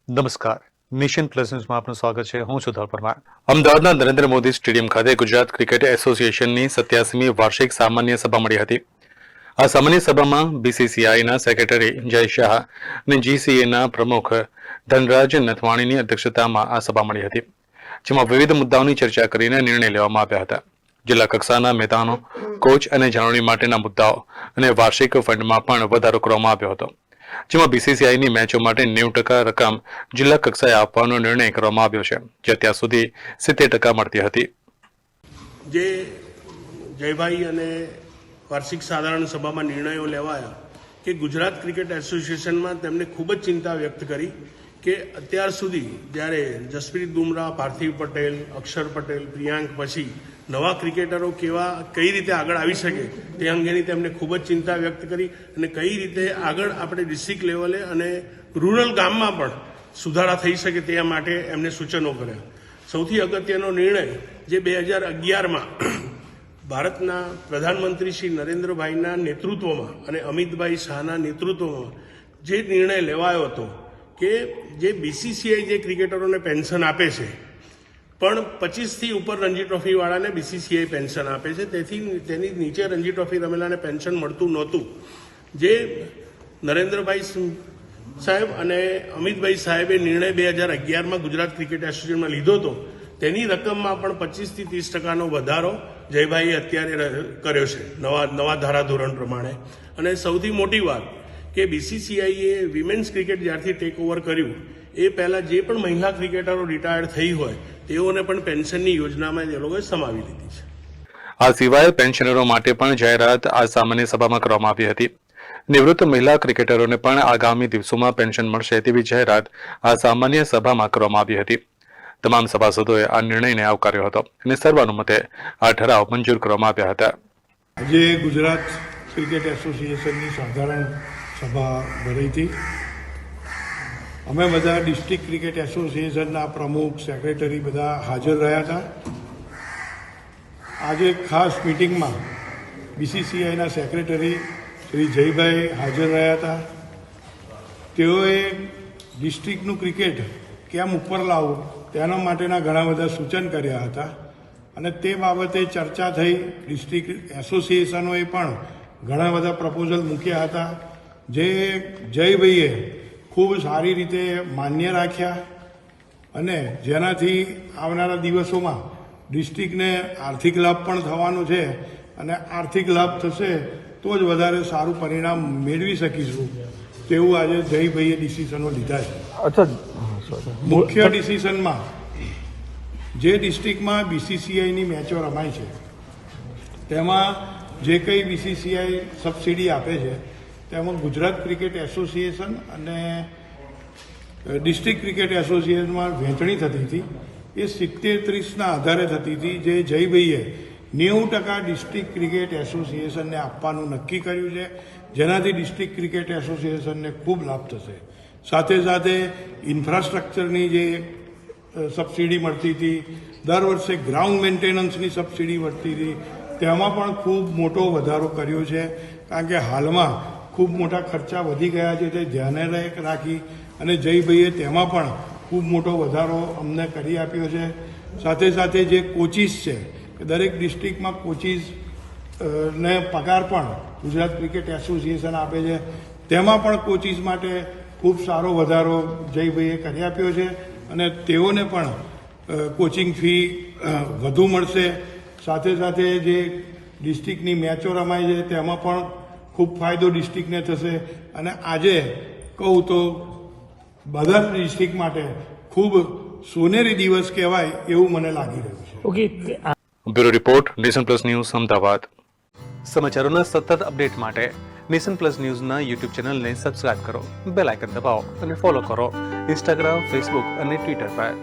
નમસ્કાર, nation plus ન્યૂઝમાં આપનું સ્વાગત છે. હું છું ધવલ પરમાર. અમદાવાદના નરેન્દ્ર મોદી સ્ટેડિયમ ખાતે ગુજરાત ક્રિકેટ એસોસિએશનની 87મી વાર્ષિક સામાન્ય સભા મળી હતી. આ સામાન્ય સભામાં બીસીસીઆઈના સેક્રેટરી જય શાહ અને જીસીએના પ્રમુખ ધનરાજ નથવાણીની અધ્યક્ષતામાં આ સભા મળી હતી, જેમાં વિવિધ મુદ્દાઓની ચર્ચા કરીને નિર્ણય લેવામાં આવ્યા હતા. જિલ્લા કક્ષાના મેદાનો, કોચ અને જાળવણી માટેના મુદ્દાઓ અને વાર્ષિક ફંડમાં પણ વધારો કરવામાં આવ્યો હતો, જેમાં બીસીસીઆઈની મેચો માટે 90% રકમ જિલ્લા કક્ષાએ આપવાનો નિર્ણય કરવામાં આવ્યો છે, જે અત્યાર સુધી 70% મળતી હતી. જે જયભાઈ અને વાર્ષિક સાધારણ સભામાં નિર્ણયો લેવાયા કે ગુજરાત ક્રિકેટ એસોસિએશનમાં તેમણે ખૂબ જ ચિંતા વ્યક્ત કરી કે અત્યાર સુધી જ્યારે જસપ્રીત બુમરાહ, પાર્થિવ પટેલ, અક્ષર પટેલ, પ્રિયાંક પછી નવા ક્રિકેટરો કઈ રીતે આગળ આવી શકે તે અંગેની તેમણે ખૂબ જ ચિંતા વ્યક્ત કરી અને કઈ રીતે આગળ આપણે ડિસ્ટ્રિક્ટ લેવલે અને રૂરલ ગામમાં પણ સુધારા થઈ શકે તે માટે એમને સૂચનો કર્યા. સૌથી અગત્યનો નિર્ણય જે 2011માં ભારતના પ્રધાનમંત્રી શ્રી નરેન્દ્રભાઈના નેતૃત્વમાં અને અમિતભાઈ શાહના નેતૃત્વમાં જે નિર્ણય લેવાયો હતો કે જે બીસીસીઆઈ જે ક્રિકેટરોને પેન્શન આપે છે પણ 25થી ઉપર રણજી ટ્રોફીવાળાને બીસીસીઆઈ પેન્શન આપે છે, તેથી તેની નીચે રણજી ટ્રોફી રમેલાને પેન્શન મળતું નહોતું. જે નરેન્દ્રભાઈ સાહેબ અને અમિતભાઈ સાહેબે નિર્ણય 2011માં ગુજરાત ક્રિકેટ એસોસિએશનમાં લીધો હતો, તેની રકમમાં પણ 25થી 30%નો વધારો જયભાઈએ અત્યારે કર્યો છે નવા ધારાધોરણ પ્રમાણે. અને સૌથી મોટી વાત કે બીસીસીઆઈએ વિમેન્સ ક્રિકેટ જ્યારથી ટેક ઓવર કર્યું એ પહેલાં જે પણ મહિલા ક્રિકેટરો રિટાયર્ડ થઈ હોય તેઓને પણ પેન્શનની યોજનામાં એ લોકોએ સમાવી લીધી છે. આ સિવાય પેન્શનરો માટે પણ જાહેરાત આ સામાન્ય સભામાં કરવામાં આવી હતી. નિવૃત્ત મહિલા ક્રિકેટરોને પણ આગામી દિવસોમાં પેન્શન મળશે તેવી જાહેરાત આ સામાન્ય સભામાં કરવામાં આવી હતી. તમામ સભાસદોએ આ નિર્ણયને આવકાર્યો હતો અને સર્વાનુમતે આ ઠરાવ મંજૂર કરવામાં આવ્યા હતા. આજે ગુજરાત ક્રિકેટ એસોસિએશનની સાધારણ સભા ભરાઈ હતી. અમે બધા ડિસ્ટ્રિક્ટ ક્રિકેટ એસોસિએશનના પ્રમુખ, સેક્રેટરી બધા હાજર રહ્યા હતા. આજે ખાસ મિટિંગમાં બીસીસીઆઈના સેક્રેટરી શ્રી જયભાઈ હાજર રહ્યા હતા. તેઓએ ડિસ્ટ્રિક્ટનું ક્રિકેટ કેમ ઉપર લાવવું તેના માટેના ઘણા બધા સૂચન કર્યા હતા અને તે બાબતે ચર્ચા થઈ. ડિસ્ટ્રિક્ટ એસોસિએશનોએ પણ ઘણા બધા પ્રપોઝલ મૂક્યા હતા, જે જયભાઈએ ખૂબ સારી રીતે માન્ય રાખ્યા અને જેનાથી આવનારા દિવસોમાં ડિસ્ટ્રિક્ટને આર્થિક લાભ પણ થવાનો છે અને આર્થિક લાભ થશે તો જ વધારે સારું પરિણામ મેળવી શકીશું તેવું આજે જયભાઈએ ડિસિઝનો લીધા છે. મુખ્ય ડિસિઝનમાં જે ડિસ્ટ્રિક્ટમાં બીસીસીઆઈની મેચો રમાય છે તેમાં જે કંઈ બીસીસીઆઈ સબસિડી આપે છે તેમાં ગુજરાત ક્રિકેટ એસોસિએશન અને ડિસ્ટ્રિક્ટ ક્રિકેટ એસોસિએશનમાં વહેંચણી થતી હતી. એ 70-30ના આધારે થતી હતી, જે જયભાઈએ 90% ડિસ્ટ્રિક્ટ ક્રિકેટ એસોસિએશનને આપવાનું નક્કી કર્યું છે, જેનાથી ડિસ્ટ્રિક્ટ ક્રિકેટ એસોસિએશનને ખૂબ લાભ થશે. સાથે સાથે ઇન્ફ્રાસ્ટ્રક્ચરની જે સબસિડી મળતી હતી, દર વર્ષે ગ્રાઉન્ડ મેન્ટેનન્સની સબસિડી મળતી હતી, તેમાં પણ ખૂબ મોટો વધારો કર્યો છે. કારણ કે હાલમાં ખૂબ મોટા ખર્ચા વધી ગયા છે, તે ધ્યાને રાખી અને જયભાઈએ તેમાં પણ ખૂબ મોટો વધારો અમને કરી આપ્યો છે. સાથે સાથે જે કોચિસ છે કે દરેક ડિસ્ટ્રિક્ટમાં કોચિસ ને પગાર પણ ગુજરાત ક્રિકેટ એસોસિએશન આપે છે, તેમાં પણ કોચિસ માટે ખૂબ સારો વધારો જયભાઈએ કરી આપ્યો છે અને તેઓને પણ કોચિંગ ફી વધુ મળશે. સાથે સાથે જે ડિસ્ટ્રિક્ટની મેચો રમાય છે તેમાં પણ ખૂબ ફાયદો ડિસ્ટ્રિક્ટને થશે અને આજે કહું તો બધા જ ડિસ્ટ્રિક્ટ માટે ખૂબ સોનેરી દિવસ કહેવાય એવું મને લાગી રહ્યું છે. Bureau report, nation plus news, Ahmedabad. સમાચારોના સતત અપડેટ માટે નેશન પ્લસ ન્યૂઝના યુટ્યુબ ચેનલને સબસ્ક્રાઇબ કરો, બેલ આઇકન દબાવો અને ફોલો કરો ઇન્સ્ટાગ્રામ, ફેસબુક અને ટ્વિટર પર.